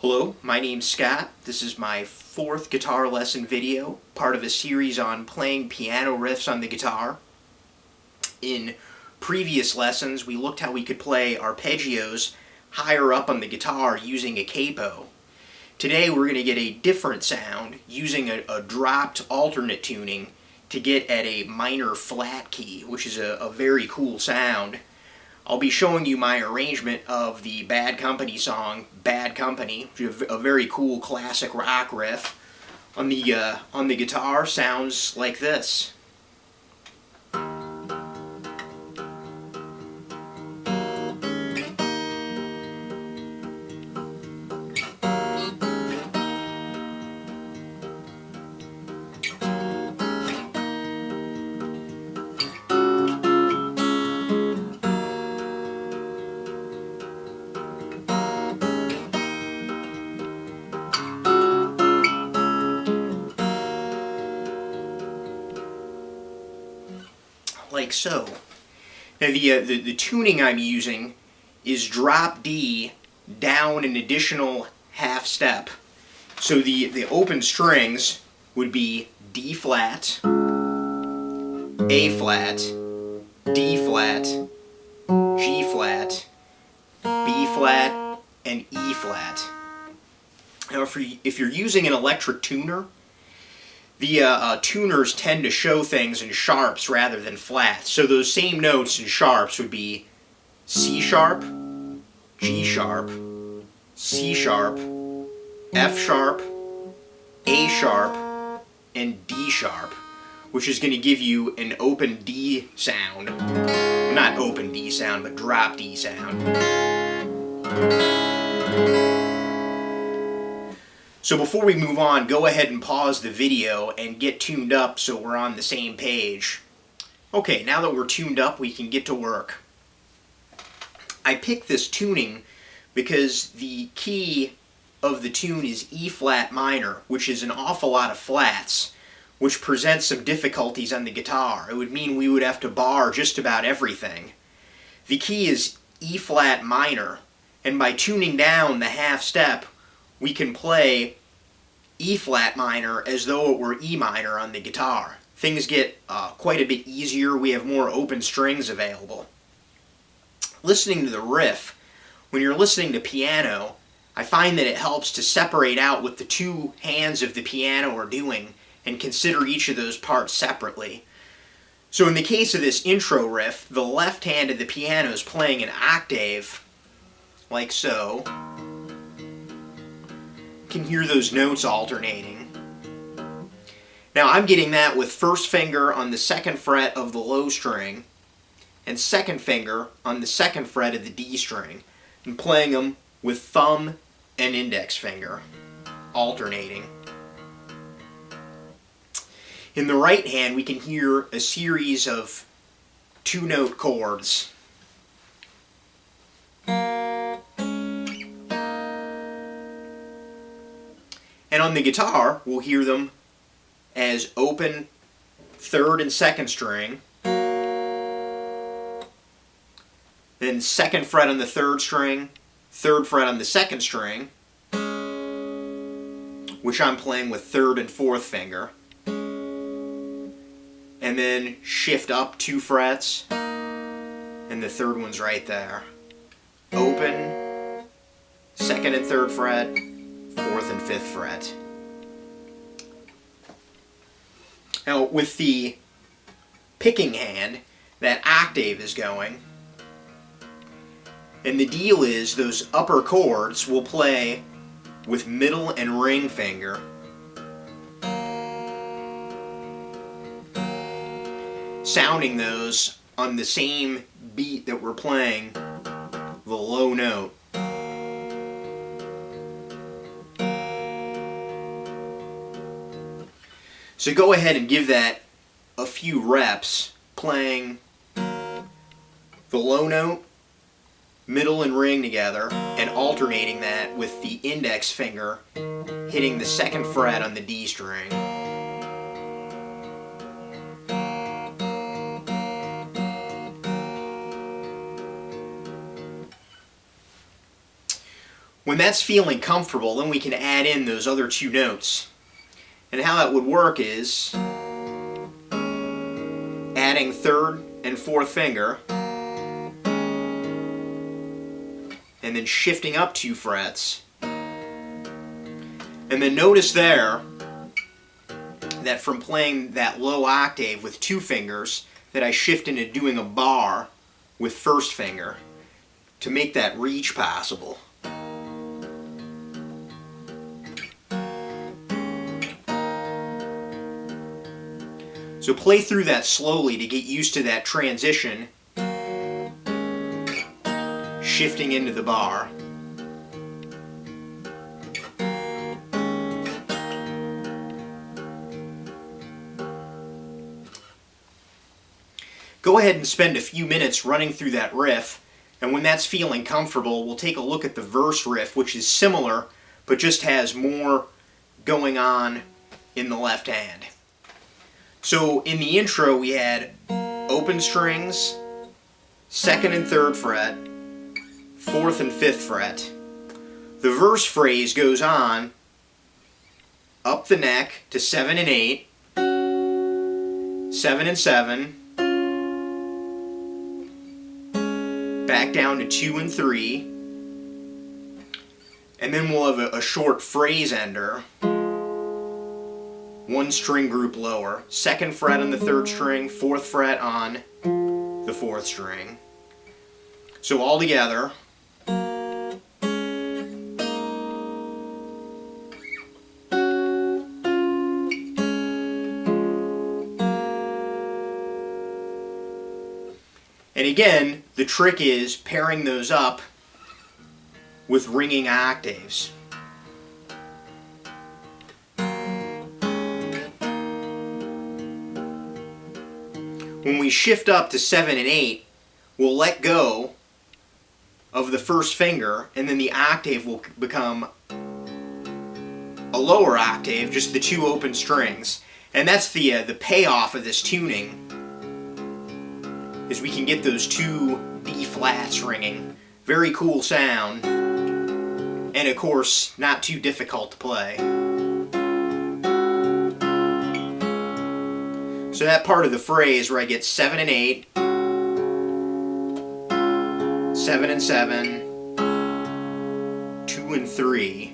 Hello, my name's Scott. This is my fourth guitar lesson video, part of a series on playing piano riffs on the guitar. In previous lessons, we looked how we could play arpeggios higher up on the guitar using a capo. Today we're going to get a different sound using a dropped alternate tuning to get at a minor flat key, which is a very cool sound. I'll be showing you my arrangement of the Bad Company song, Bad Company, which is a very cool classic rock riff. On the guitar, sounds like this. Like so. Now the tuning I'm using is drop D down an additional half step. So the open strings would be D flat, A flat, D flat, G flat, B flat, and E flat. Now if you're using an electric tuner, the tuners tend to show things in sharps rather than flats. So those same notes in sharps would be C sharp, G sharp, C sharp, F sharp, A sharp, and D sharp, which is going to give you an open D sound. Well, not open D sound, but drop D sound. So before we move on, go ahead and pause the video and get tuned up so we're on the same page. Okay, now that we're tuned up, we can get to work. I picked this tuning because the key of the tune is E flat minor, which is an awful lot of flats, which presents some difficulties on the guitar. It would mean we would have to bar just about everything. The key is E flat minor, and by tuning down the half step, we can play E flat minor as though it were E minor on the guitar. Things get quite a bit easier. We have more open strings available. Listening to the riff, when you're listening to piano, I find that it helps to separate out what the two hands of the piano are doing and consider each of those parts separately. So in the case of this intro riff, the left hand of the piano is playing an octave, like so. Can hear those notes alternating. Now I'm getting that with first finger on the second fret of the low string and second finger on the second fret of the D string, and playing them with thumb and index finger alternating. In the right hand we can hear a series of two-note chords. And on the guitar, we'll hear them as open third and second string, then second fret on the third string, third fret on the second string, which I'm playing with third and fourth finger, and then shift up 2 frets, and the third one's right there. Open, second and third fret, fourth and fifth fret. Now with the picking hand, that octave is going, and the deal is those upper chords will play with middle and ring finger, sounding those on the same beat that we're playing the low note. So go ahead and give that a few reps, playing the low note, middle and ring together, and alternating that with the index finger hitting the second fret on the D string. When that's feeling comfortable, then we can add in those other two notes. And how that would work is adding third and fourth finger, and then shifting up 2 frets. And then notice there that from playing that low octave with 2 fingers, that I shift into doing a bar with first finger to make that reach possible. So play through that slowly to get used to that transition, shifting into the bar. Go ahead and spend a few minutes running through that riff, and when that's feeling comfortable, we'll take a look at the verse riff, which is similar, but just has more going on in the left hand. So in the intro we had open strings, 2nd and 3rd fret, 4th and 5th fret. The verse phrase goes on up the neck to 7 and 8, 7 and 7, back down to 2 and 3, and then we'll have a short phrase ender, 1 string group lower, 2nd fret on the 3rd string, 4th fret on the 4th string. So all together. And again, the trick is pairing those up with ringing octaves. When we shift up to 7 and 8, we'll let go of the first finger, and then the octave will become a lower octave, just the 2 open strings. And that's the payoff of this tuning, is we can get those 2 B flats ringing. Very cool sound, and of course not too difficult to play. So that part of the phrase where I get 7 and 8, 7 and 7, 2 and 3.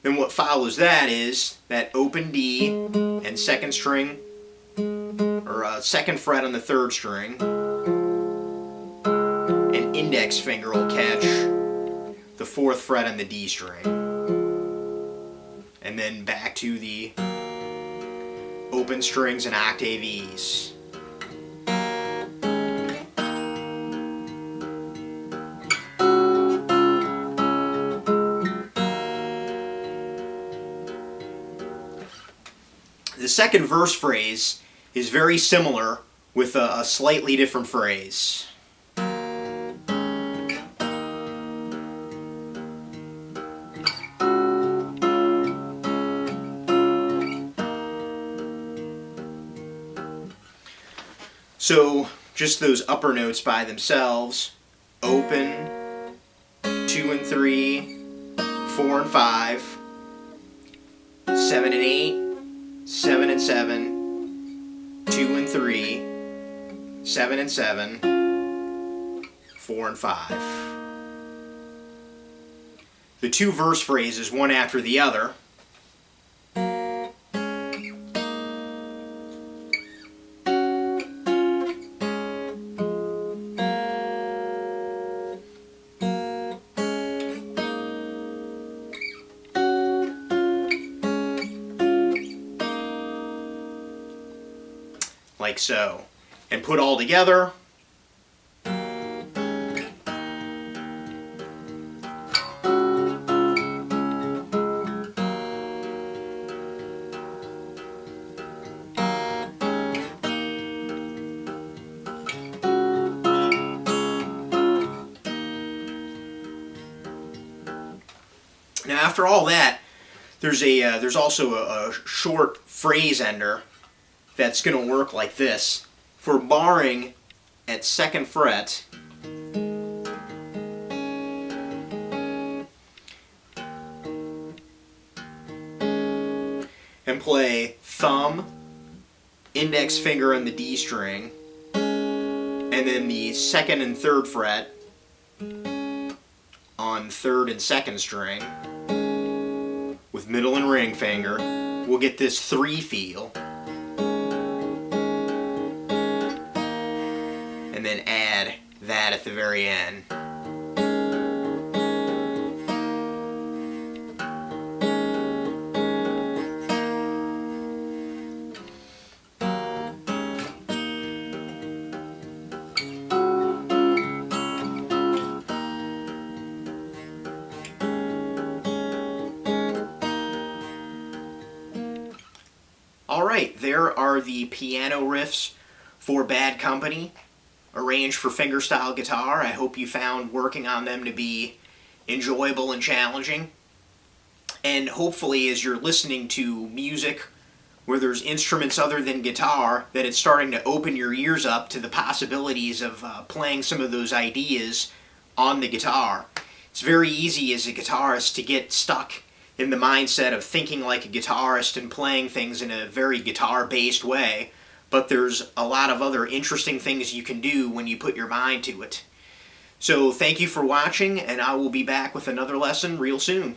Then what follows that is that open D and 2nd string, or 2nd fret on the 3rd string, and index finger will catch the 4th fret on the D string. And then back to the open strings and octave E's. The second verse phrase is very similar with a slightly different phrase. So just those upper notes by themselves, open, 2 and 3, 4 and 5, 7 and 8, 7 and 7, 2 and 3, 7 and 7, 4 and 5. The 2 verse phrases, one after the other. Like so, and put all together. Now after all that, There's also a short phrase ender that's going to work like this. For barring at 2nd fret, and play thumb, index finger on the D string, and then the 2nd and 3rd fret on 3rd and 2nd string with middle and ring finger, we'll get this 3 feel. And then add that at the very end. Alright, there are the piano riffs for Bad Company, arranged for fingerstyle guitar. I hope you found working on them to be enjoyable and challenging. And hopefully as you're listening to music where there's instruments other than guitar, that it's starting to open your ears up to the possibilities of playing some of those ideas on the guitar. It's very easy as a guitarist to get stuck in the mindset of thinking like a guitarist and playing things in a very guitar-based way, but there's a lot of other interesting things you can do when you put your mind to it. So thank you for watching, and I will be back with another lesson real soon.